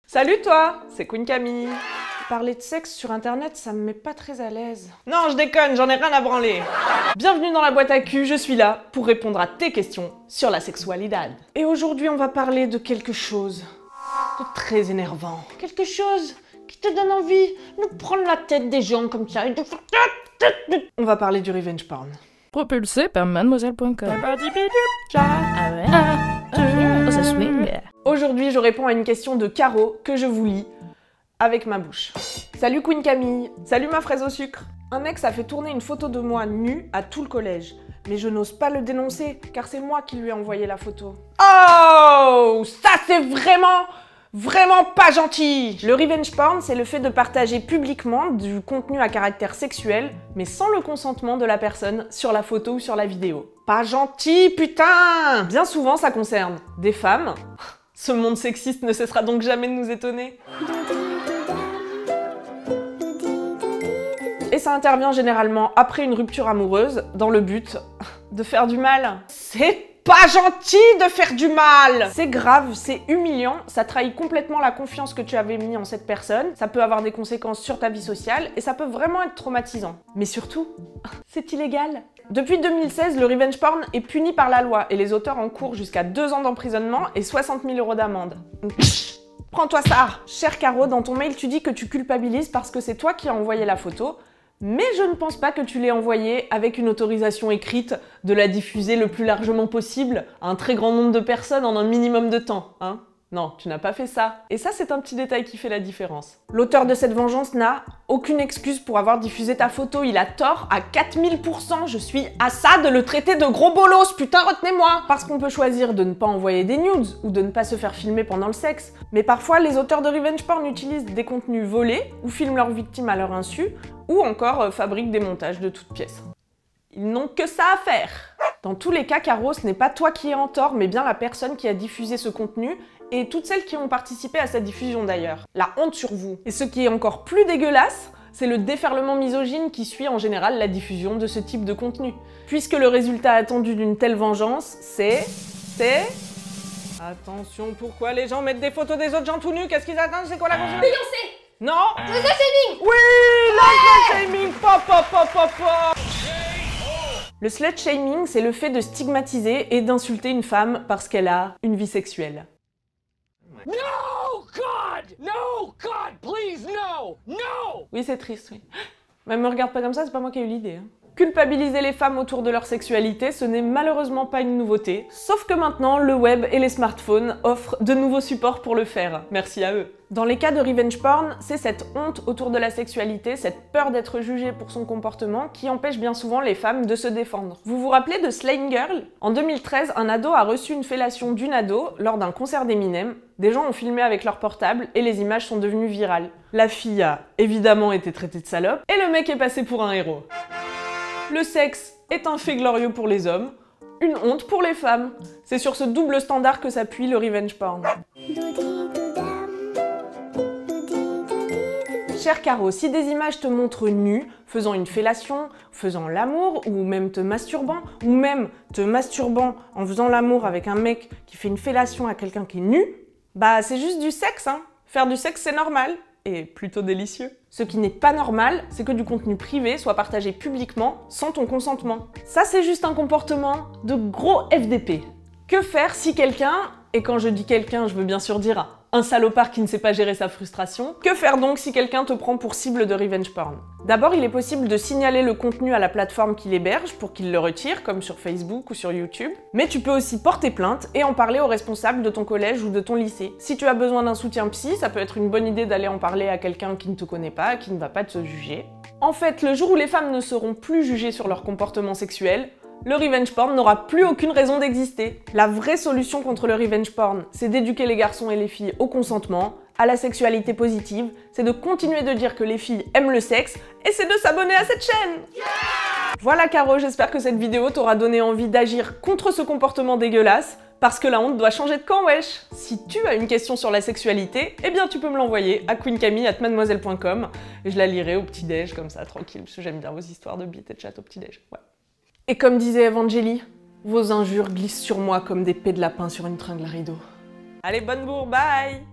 Salut toi, c'est Queen Camille. Parler de sexe sur internet, ça me met pas très à l'aise. Non, je déconne, j'en ai rien à branler. Bienvenue dans la boîte à cul, je suis là pour répondre à tes questions sur la sexualité. Et aujourd'hui, on va parler de quelque chose de très énervant. Quelque chose qui te donne envie de prendre la tête des gens comme ça et de faire... On va parler du revenge porn. Propulsé par mademoiselle.com. Ah ouais. Ça swing. Aujourd'hui, je réponds à une question de Caro que je vous lis avec ma bouche. Salut Queen Camille, salut ma fraise au sucre. Un ex a fait tourner une photo de moi nue à tout le collège. Mais je n'ose pas le dénoncer, car c'est moi qui lui ai envoyé la photo. Oh, ça c'est vraiment pas gentil. Le revenge porn, c'est le fait de partager publiquement du contenu à caractère sexuel, mais sans le consentement de la personne sur la photo ou sur la vidéo. Pas gentil, putain! Bien souvent, ça concerne des femmes. Ce monde sexiste ne cessera donc jamais de nous étonner. Et ça intervient généralement après une rupture amoureuse, dans le but de faire du mal. C'est pas gentil de faire du mal! C'est grave, c'est humiliant, ça trahit complètement la confiance que tu avais mis en cette personne, ça peut avoir des conséquences sur ta vie sociale, et ça peut vraiment être traumatisant. Mais surtout, c'est illégal. Depuis 2016, le revenge porn est puni par la loi, et les auteurs encourent jusqu'à 2 ans d'emprisonnement et 60 000 € d'amende. Prends-toi ça! Cher Caro, dans ton mail, tu dis que tu culpabilises parce que c'est toi qui as envoyé la photo, mais je ne pense pas que tu l'aies envoyée avec une autorisation écrite de la diffuser le plus largement possible à un très grand nombre de personnes en un minimum de temps, hein? Non, tu n'as pas fait ça. Et ça, c'est un petit détail qui fait la différence. L'auteur de cette vengeance n'a aucune excuse pour avoir diffusé ta photo. Il a tort à 4000%. Je suis à ça de le traiter de gros bolos. Putain, retenez-moi! Parce qu'on peut choisir de ne pas envoyer des nudes ou de ne pas se faire filmer pendant le sexe. Mais parfois, les auteurs de revenge porn utilisent des contenus volés ou filment leurs victimes à leur insu ou encore fabriquent des montages de toutes pièces. Ils n'ont que ça à faire. Dans tous les cas, Caro, ce n'est pas toi qui es en tort, mais bien la personne qui a diffusé ce contenu et toutes celles qui ont participé à sa diffusion d'ailleurs. La honte sur vous. Et ce qui est encore plus dégueulasse, c'est le déferlement misogyne qui suit en général la diffusion de ce type de contenu. Puisque le résultat attendu d'une telle vengeance, c'est... Attention, pourquoi les gens mettent des photos des autres gens tout nus? Qu'est-ce qu'ils attendent? C'est quoi la conséquence? Beyoncé! Non! Le slut-shaming! Oui! Le slut-shaming! Pop! Le slut-shaming, c'est le fait de stigmatiser et d'insulter une femme parce qu'elle a une vie sexuelle. No, God! No, God, please, no! No! Oui, c'est triste, oui. Mais me regarde pas comme ça, c'est pas moi qui ai eu l'idée. Hein. Culpabiliser les femmes autour de leur sexualité, ce n'est malheureusement pas une nouveauté. Sauf que maintenant, le web et les smartphones offrent de nouveaux supports pour le faire. Merci à eux. Dans les cas de revenge porn, c'est cette honte autour de la sexualité, cette peur d'être jugée pour son comportement qui empêche bien souvent les femmes de se défendre. Vous vous rappelez de Slime Girl? En 2013, un ado a reçu une fellation d'une ado lors d'un concert d'Eminem. Des gens ont filmé avec leur portable et les images sont devenues virales. La fille a évidemment été traitée de salope et le mec est passé pour un héros. Le sexe est un fait glorieux pour les hommes, une honte pour les femmes. C'est sur ce double standard que s'appuie le revenge porn. Cher Caro, si des images te montrent nue, faisant une fellation, faisant l'amour, ou même te masturbant, en faisant l'amour avec un mec qui fait une fellation à quelqu'un qui est nu, bah c'est juste du sexe, hein. Faire du sexe c'est normal. Et plutôt délicieux. Ce qui n'est pas normal, c'est que du contenu privé soit partagé publiquement sans ton consentement. Ça, c'est juste un comportement de gros FDP. Que faire si quelqu'un, et quand je dis quelqu'un, je veux bien sûr dire un salopard qui ne sait pas gérer sa frustration, que faire donc si quelqu'un te prend pour cible de revenge porn? D'abord, il est possible de signaler le contenu à la plateforme qui l'héberge pour qu'il le retire, comme sur Facebook ou sur YouTube. Mais tu peux aussi porter plainte et en parler aux responsables de ton collège ou de ton lycée. Si tu as besoin d'un soutien psy, ça peut être une bonne idée d'aller en parler à quelqu'un qui ne te connaît pas, qui ne va pas te juger. En fait, le jour où les femmes ne seront plus jugées sur leur comportement sexuel, le revenge porn n'aura plus aucune raison d'exister. La vraie solution contre le revenge porn, c'est d'éduquer les garçons et les filles au consentement, à la sexualité positive, c'est de continuer de dire que les filles aiment le sexe, et c'est de s'abonner à cette chaîne! Voilà Caro, j'espère que cette vidéo t'aura donné envie d'agir contre ce comportement dégueulasse, parce que la honte doit changer de camp, wesh! Si tu as une question sur la sexualité, eh bien tu peux me l'envoyer à queencamille@mademoiselle.com, et je la lirai au petit-déj, comme ça, tranquille, parce que j'aime bien vos histoires de bites et de chat au petit-déj, ouais. Et comme disait Evangélie, vos injures glissent sur moi comme des pets de lapin sur une tringle à rideau. Allez, bonne bourre, bye!